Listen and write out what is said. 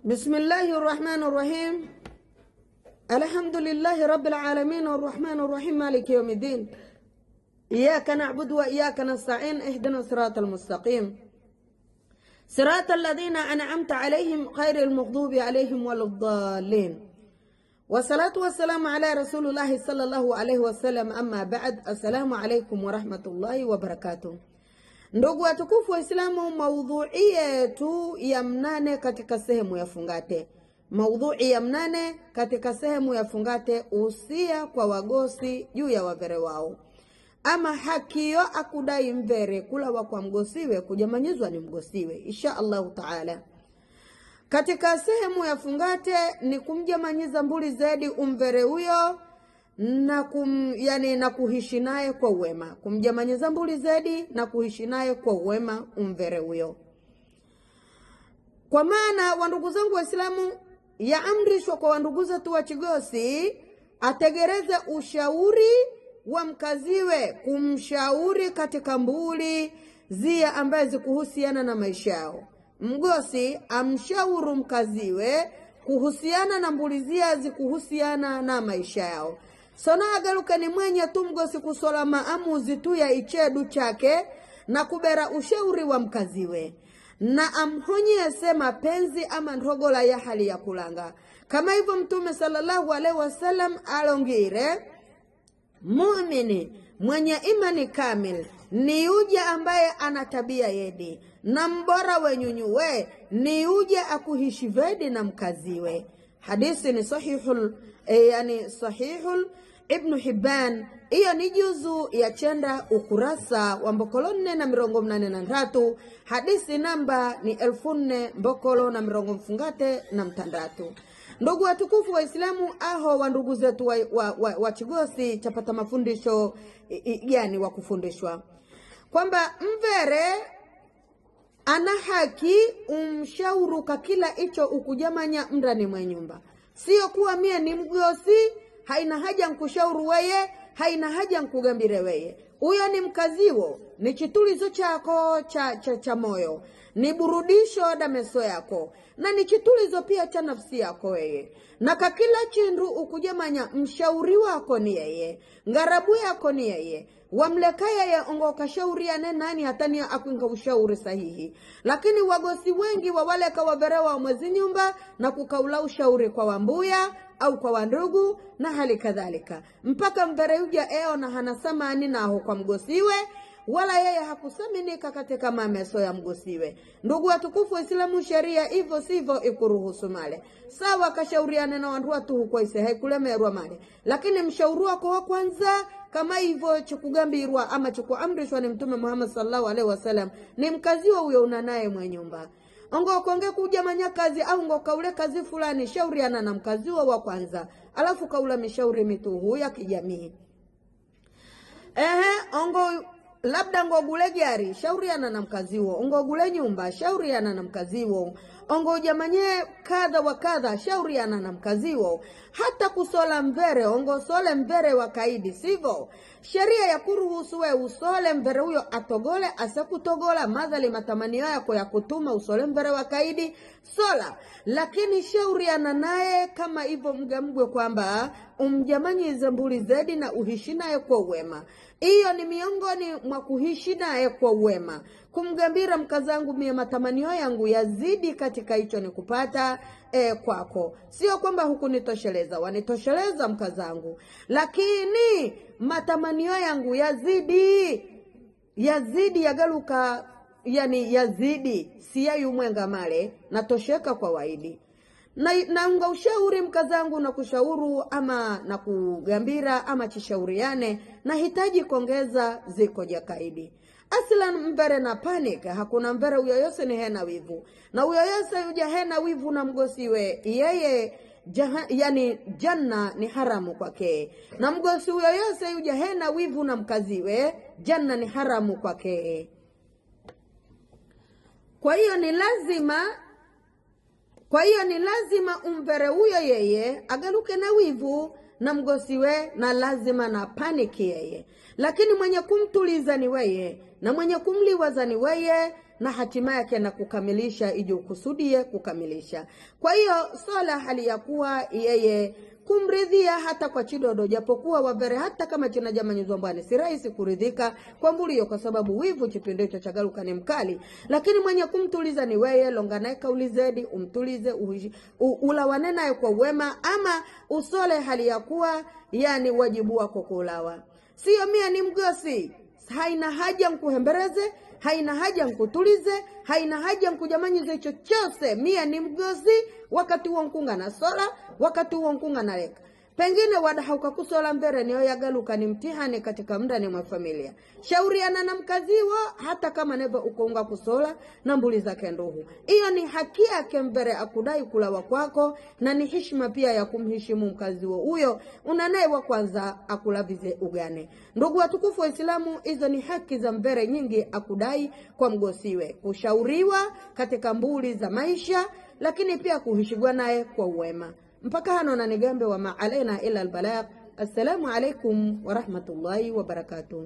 بسم الله الرحمن الرحيم. الحمد لله رب العالمين الرحمن الرحيم مالك يوم الدين. إياك نعبد وإياك نستعين اهدنا الصراط المستقيم صراط الذين أنعمت عليهم غير المغضوب عليهم ولا الضالين. والصلاة والسلام على رسول الله صلى الله عليه وسلم. أما بعد، السلام عليكم ورحمة الله وبركاته. Ndugu watukufu wa Islamu, maudhui yetu ya mnane katika sehemu ya fungate. Maudhui ya mnane katika sehemu ya fungate, usia kwa wagosi juu ya wavere wao. Ama hakiyo akudai mvere kulawa kwa mgosiwe, kujamanyizwa ni mgosiwe insha Allahu taala. Katika sehemu ya fungate ni kumjamanyiza mbuli zaidi umvere huyo na kuhishi naye kwa uwema. Kumjamanyiza mbuli zaidi na kuhishi naye kwa uwema umvere huyo. Kwa maana wandugu zangu Waislamu, ya amrishwa kwa wandugu zetu wa Chigosi ategereze ushauri wa mkaziwe, kumshauri katika mbuli zia ambaye zikuhusiana na maisha yao. Mgosi amshauru mkaziwe kuhusiana na mbuli zia zikuhusiana na maisha yao. Sona agaruka ni mwenye tu mgosi kusola maamuzi tu ya ichedu chake na kubera ushauri wa mkaziwe, na amhonye sema penzi ama nrogola ya hali ya kulanga. Kama hivyo Mtume sallallahu alaihi wasallam alongire, muumini mwenye imani kamil ni uja ambaye ana tabia yedi, na mbora wenyunyuwe ni uja akuhishi vedi na mkaziwe. Hadithi ni sahihul Ibn Hibban. Iyo ni juzu ya chenda ukurasa wa mbokolo 483. Hadithi namba ni 1400 mbokolo na mirongo mfungate na mtandatu. Ndugu watukufu wa Islamu, aho wa ndugu zetu wa Chigosi chapata mafundisho gani wa kufundishwa kwamba mvere ana haki umshauru kila icho ukujamanya mrani mwe nyumba. Sio kuwa mie ni mgosi haina haja nkushauru weye, haina haja nkugambire weye. Uyo ni mkaziwo, ni chitulizo chako cha moyo, ni burudisho dameso yako, na ni chitulizo pia cha nafsi yako weye. Na kakila chindu ukujamanya mshauri wako ni yeye, ngarabu yako ni yeye. Wamlekaya ya ongo kashauriane nani hatani ya akuinga ushauri sahihi. Lakini wagosi wengi wawaleka waverewa mwezi nyumba na kukaula ushauri kwa wambuya au kwa wandugu na hali kadhalika. Mpaka mvere uja na hanasamani na aho kwa mgosiwe, wala yeye hakusaminika katika mameso ya mgosiwe. Ndugu watukufu Islamu, sheria hivyo sivyo ikuruhusu male. Sawa kashauriane na wandu watu huko ise haikulemerwa male, lakini mshauri wako wa kwanza kama hivyo chukugambirwa ama chukuamrishwa ni Mtume Muhammad sallallahu alaihi wasallam ni mkaziwa huyo unanaye mwe nyumba. Ongo konge kuja manya kazi au ngo kaule kazi fulani, shauriana na mkaziwa wa kwanza, alafu kaula mishauri mituhu ya kijamii. Ongo labda ngo gule gari, shauriana na mkaziwo. Ongo gule nyumba, shauriana na mkaziwo. Ongo jamanye kadha wa kadha, shauriana na mkaziwo. Hata kusola mvere, ongo sole mvere wa kaidi, sivyo? Sheria ya kuruhusu we usole mvere huyo atogole, asakutogola, madhali matamanio yako ya kutuma usole mvere wa kaidi, sola. Lakini shauriana naye kama hivyo mgamgwe kwamba umjamanyize mbuli zedi na uhishi naye kwa uwema. Iyo ni miongoni mwa kuhishi naye kwa uwema. Kumgambira mkazangu mie matamanio yangu yazidi katika hicho ni kupata kwako. Sio kwamba hukunitosheleza, wanitosheleza mkazangu, lakini matamanio yangu yazidi yagaluka, yani yazidi siya yumwenga male natosheka kwa waidi. Na unga ushauri mkazangu na kushauru ama na kugambira ama chishauriane na hitaji kongeza ziko jakaidi. Aslan mbere na panic, hakuna mbere uyoyose ni hena wivu. Na uyoyose uja hena wivu na mgosiwe, yeye yani janna ni haramu kwake. Na mgosi uyoyose uja hena wivu na mkaziwe, janna ni haramu kwake. Kwa hiyo ni lazima umbere uyo yeye agaluke na wivu na mgosiwe, na lazima na paniki yeye. Lakini mwenye kumtuliza ni weye, na mwenye kumliwaza ni weye, na hatima yake na kukamilisha ije ukusudie kukamilisha. Kwa hiyo swala hali ya kuwa yeye kumridhia hata kwa chidodo, japokuwa wavere hata kama china jamani zombani si rahisi kuridhika kwa mbulio, kwa sababu wivu kipindi hicho chagaruka ni mkali. Lakini mwenye kumtuliza ni weye, longa naye kauli zedi, umtulize, ulawane naye kwa wema, ama usole hali ya kuwa yani wajibu wako kulawa. Sio mia ni mgosi, haina haja mkuhembereze, haina haja mkutulize, haina haja mkujamanyize chochose. Mia ni mgosi, wakati huo mkunga na sola, wakati huo mkunga na leka. Pengine wada kusola mbere ni oyagaluka ni mtihani katika mndani mwa familia. Shauriana na mkaziwa hata kama neva ukounga kusola na mbuli zake nduhu. Iyo ni haki yake mbere akudai kulawa kwako, na ni heshima pia ya kumheshimu mkaziwa huyo unanaye wa kwanza akulavize ugane. Ndugu watukufu wa Islamu, hizo ni haki za mbere nyingi akudai kwa mgosiwe. Kushauriwa katika mbuli za maisha, lakini pia kuheshigwa naye kwa uwema. Mpaka hano na nigambe wa ma'alaina ila albalagh. Assalamu alaikum wa rahmatullahi wa barakatuh.